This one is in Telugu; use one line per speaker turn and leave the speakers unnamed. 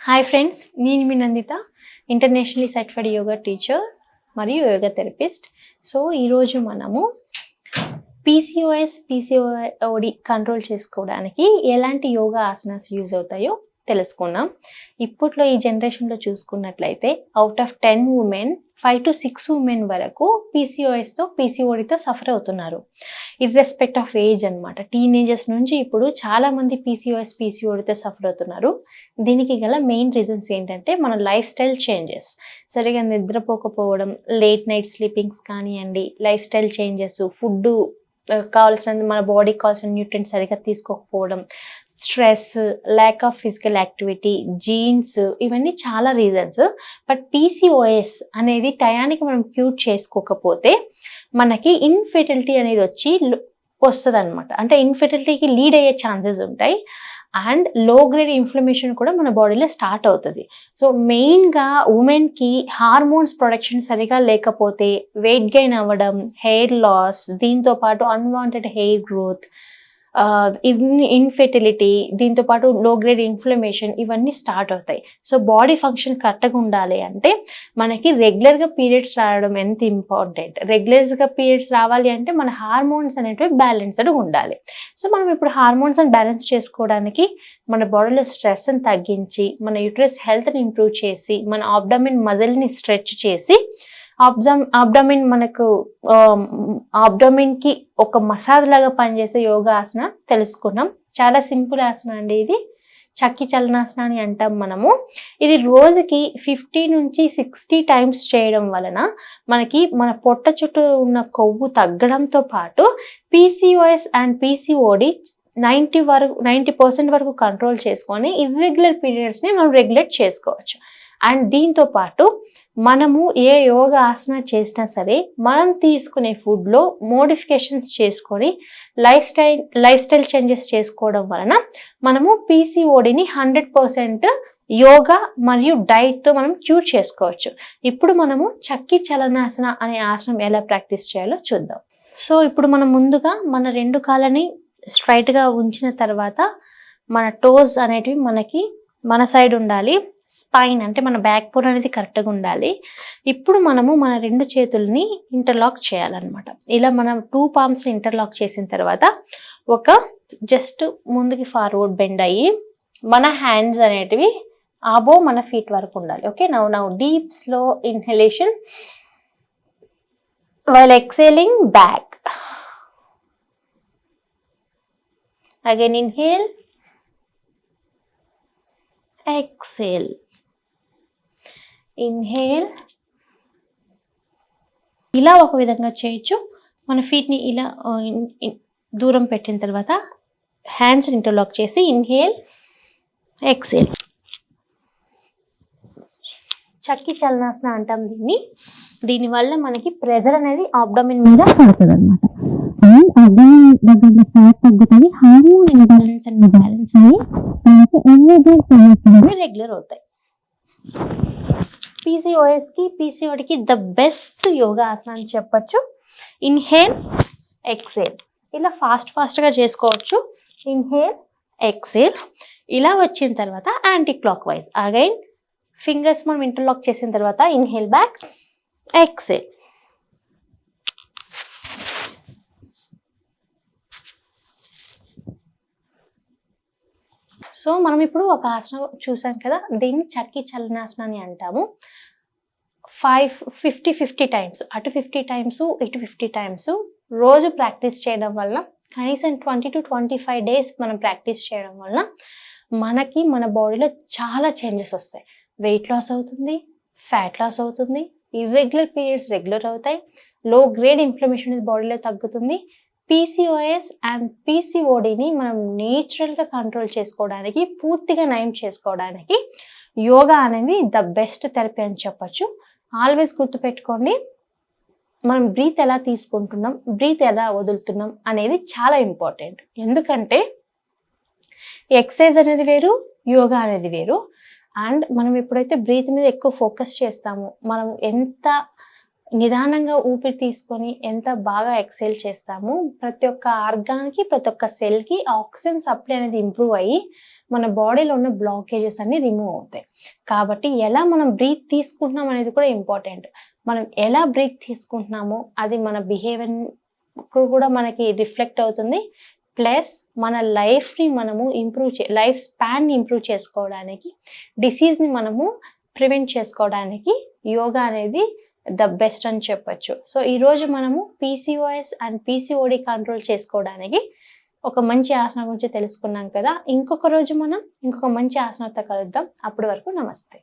హాయ్ ఫ్రెండ్స్, నేను మీ Nanditha, internationally certified yoga teacher మరియు యోగా థెరపిస్ట్. సో ఈరోజు మనము పీసీఓడి కంట్రోల్ చేసుకోవడానికి ఎలాంటి యోగా ఆసనాస్ యూజ్ అవుతాయో తెలుసుకున్నాం. ఇప్పట్లో ఈ జనరేషన్లో చూసుకున్నట్లయితే out of 10 women 5 to 6 women వరకు పీసీఓడితో సఫర్ అవుతున్నారు. ఇర్రెస్పెక్ట్ ఆఫ్ ఏజ్ అనమాట. టీనేజర్స్ నుంచి ఇప్పుడు చాలా మంది పీసీఓడితో సఫర్ అవుతున్నారు. దీనికి గల మెయిన్ రీజన్స్ ఏంటంటే మన లైఫ్ స్టైల్ చేంజెస్, సరిగా నిద్రపోకపోవడం, లేట్ నైట్ స్లీపింగ్స్ కానివ్వండి, లైఫ్ స్టైల్ చేంజెస్, ఫుడ్ కావాల్సిన మన బాడీకి కావాల్సిన న్యూట్రియంట్స్ సరిగా తీసుకోకపోవడం, stress, lack of physical activity, jeans, ఇవన్నీ చాలా రీజన్స్. బట్ పీసీఓఎస్ అనేది టయానికి మనం క్యూర్ చేసుకోకపోతే మనకి ఇన్ఫెర్టిలిటీ అనేది వస్తుంది అనమాట. అంటే ఇన్ఫెర్టిలిటీకి లీడ్ అయ్యే ఛాన్సెస్ ఉంటాయి. అండ్ లో గ్రేడ్ ఇన్ఫ్లమేషన్ కూడా మన బాడీలో స్టార్ట్ అవుతుంది. సో మెయిన్గా ఉమెన్కి హార్మోన్స్ ప్రొడక్షన్ సరిగా లేకపోతే వెయిట్ గెయిన్ అవ్వడం, హెయిర్ లాస్, దీంతో పాటు అన్వాంటెడ్ హెయిర్ గ్రోత్, ఇన్ఫెర్టిలిటీ, దీంతో పాటు లో గ్రేడ్ ఇన్ఫ్లమేషన్, ఇవన్నీ స్టార్ట్ అవుతాయి. సో బాడీ ఫంక్షన్ కరెక్ట్గా ఉండాలి అంటే మనకి రెగ్యులర్గా పీరియడ్స్ రావడం ఎంత ఇంపార్టెంట్. రెగ్యులర్గా పీరియడ్స్ రావాలి అంటే మన హార్మోన్స్ అనేటివి బ్యాలెన్స్డ్ ఉండాలి. సో మనం ఇప్పుడు హార్మోన్స్ అని బ్యాలెన్స్ చేసుకోవడానికి మన బాడీలో స్ట్రెస్ని తగ్గించి, మన యూట్రస్ హెల్త్ని ఇంప్రూవ్ చేసి, మన ఆబ్డామిన్ మజిల్ని స్ట్రెచ్ చేసి, ఆబ్డామిన్కి ఒక మసాజ్ లాగా పనిచేసే యోగా ఆసన తెలుసుకున్నాం. చాలా సింపుల్ ఆసన అండి. ఇది చక్కి చలనాసన అని అంటాం మనము. ఇది రోజుకి 50 నుంచి 60 టైమ్స్ చేయడం వలన మనకి మన పొట్ట చుట్టూ ఉన్న కొవ్వు తగ్గడంతో పాటు పీసీఓఎస్ అండ్ పీసీఓడి 90% వరకు కంట్రోల్ చేసుకొని ఇర్రెగ్యులర్ పీరియడ్స్ని మనం రెగ్యులేట్ చేసుకోవచ్చు. అండ్ దీంతో పాటు మనము ఏ యోగా ఆసన చేసినా సరే మనం తీసుకునే ఫుడ్లో మోడిఫికేషన్స్ చేసుకొని లైఫ్ స్టైల్ చేంజెస్ చేసుకోవడం వలన మనము పీసీఓడిని 100% యోగా మరియు డైట్తో మనం క్యూర్ చేసుకోవచ్చు. ఇప్పుడు మనము చక్కి చలనాసన అనే ఆసనం ఎలా ప్రాక్టీస్ చేయాలో చూద్దాం. సో ఇప్పుడు మనం ముందుగా మన 2 కాళ్ళని స్ట్రైట్గా ఉంచిన తర్వాత మన టోస్ అనేటివి మనకి మన సైడ్ ఉండాలి. స్పైన్ అంటే మన బ్యాక్ బోన్ అనేది కరెక్ట్గా ఉండాలి. ఇప్పుడు మనము మన 2 చేతుల్ని ఇంటర్లాక్ చేయాలన్నమాట. ఇలా మనం 2 పామ్స్ని ఇంటర్లాక్ చేసిన తర్వాత ఒక జస్ట్ ముందుకి ఫార్వర్డ్ బెండ్ అయ్యి మన హ్యాండ్స్ అనేటివి ఆబో మన ఫీట్ వరకు ఉండాలి. Okay, now deep slow inhalation while exhaling back. Again inhale, exhale, inhale. ఇలా ఒక విధంగా చేయొచ్చు. మన ఫీట్ని ఇలా దూరం పెట్టిన తర్వాత హ్యాండ్స్ ఇంటర్లాక్ చేసి ఇన్హేల్, ఎక్సేల్. చక్కి చలనాసన అంటాం దీనివల్ల మనకి ప్రెజర్ అనేది ఆబ్డామిన్ మీద పడుతుంది అనమాట. ఆబ్డామిన్ దగ్గర ఫ్యాట్ తగ్గుతుంది, హార్మోన్ ఇంబ్యాలెన్స్ అనే బ్యాలెన్స్ అయ్యి మనకి రెగ్యులర్ అవుతాయి. పీసీఓఎస్కి పీసీఓడికి ద బెస్ట్ యోగా ఆసన అని చెప్పచ్చు. Inhale, exhale. ఇలా ఫాస్ట్గా చేసుకోవచ్చు. Inhale, exhale. ఇలా వచ్చిన తర్వాత anti clock wise again fingers మనం ఇంటర్లాక్ చేసిన తర్వాత ఇన్హేల్ బ్యాక్, ఎక్సేల్. సో మనం ఇప్పుడు ఒక ఆసనం చూసాం కదా, దీన్ని చక్కి చలనాసన అని అంటాము. 50 టైమ్స్, అటు 50 టైమ్స్ ఇటు 50 టైమ్స్ రోజు ప్రాక్టీస్ చేయడం వల్ల, కనీసం 20 to 25 డేస్ మనం ప్రాక్టీస్ చేయడం వల్ల మనకి మన బాడీలో చాలా చేంజెస్ వస్తాయి. వెయిట్ లాస్ అవుతుంది, ఫ్యాట్ లాస్ అవుతుంది, ఇర్రెగ్యులర్ పీరియడ్స్ రెగ్యులర్ అవుతాయి, లో గ్రేడ్ ఇన్ఫ్లమేషన్ బాడీలో తగ్గుతుంది. పీసీఓఎస్ అండ్ పీసీఓడిని మనం నేచురల్గా కంట్రోల్ చేసుకోవడానికి, పూర్తిగా నయం చేసుకోవడానికి యోగా అనేది ద బెస్ట్ థెరపీ అని చెప్పచ్చు. ఆల్వేస్ గుర్తుపెట్టుకోండి, మనం బ్రీత్ ఎలా తీసుకుంటున్నాం, బ్రీత్ ఎలా వదులుతున్నాం అనేది చాలా ఇంపార్టెంట్. ఎందుకంటే ఎక్సర్సైజ్ అనేది వేరు, యోగా అనేది వేరు. అండ్ మనం ఎప్పుడైతే బ్రీత్ మీద ఎక్కువ ఫోకస్ చేస్తామో, మనం ఎంత నిదానంగా ఊపిరి తీసుకొని ఎంత బాగా ఎక్సెల్ చేస్తామో ప్రతి ఒక్క ఆర్గాన్కి ప్రతి ఒక్క సెల్కి ఆక్సిజన్ సప్లై అనేది ఇంప్రూవ్ అయ్యి మన బాడీలో ఉన్న బ్లాకేజెస్ అన్ని రిమూవ్ అవుతాయి. కాబట్టి ఎలా మనం బ్రీత్ తీసుకుంటున్నాం అనేది కూడా ఇంపార్టెంట్. మనం ఎలా బ్రీత్ తీసుకుంటున్నామో అది మన బిహేవియర్ కూడా మనకి రిఫ్లెక్ట్ అవుతుంది. ప్లస్ మన లైఫ్ని మనము లైఫ్ స్పాన్ని ఇంప్రూవ్ చేసుకోవడానికి, డిసీజ్ని మనము ప్రివెంట్ చేసుకోవడానికి యోగా అనేది ద బెస్ట్ అని చెప్పొచ్చు. సో ఈరోజు మనము పీసీఓఎస్ అండ్ పీసీఓడి కంట్రోల్ చేసుకోవడానికి ఒక మంచి ఆసనం గురించి తెలుసుకున్నాం కదా. ఇంకొక రోజు మనం ఇంకొక మంచి ఆసనంతో కలుద్దాం. అప్పటి వరకు నమస్తే.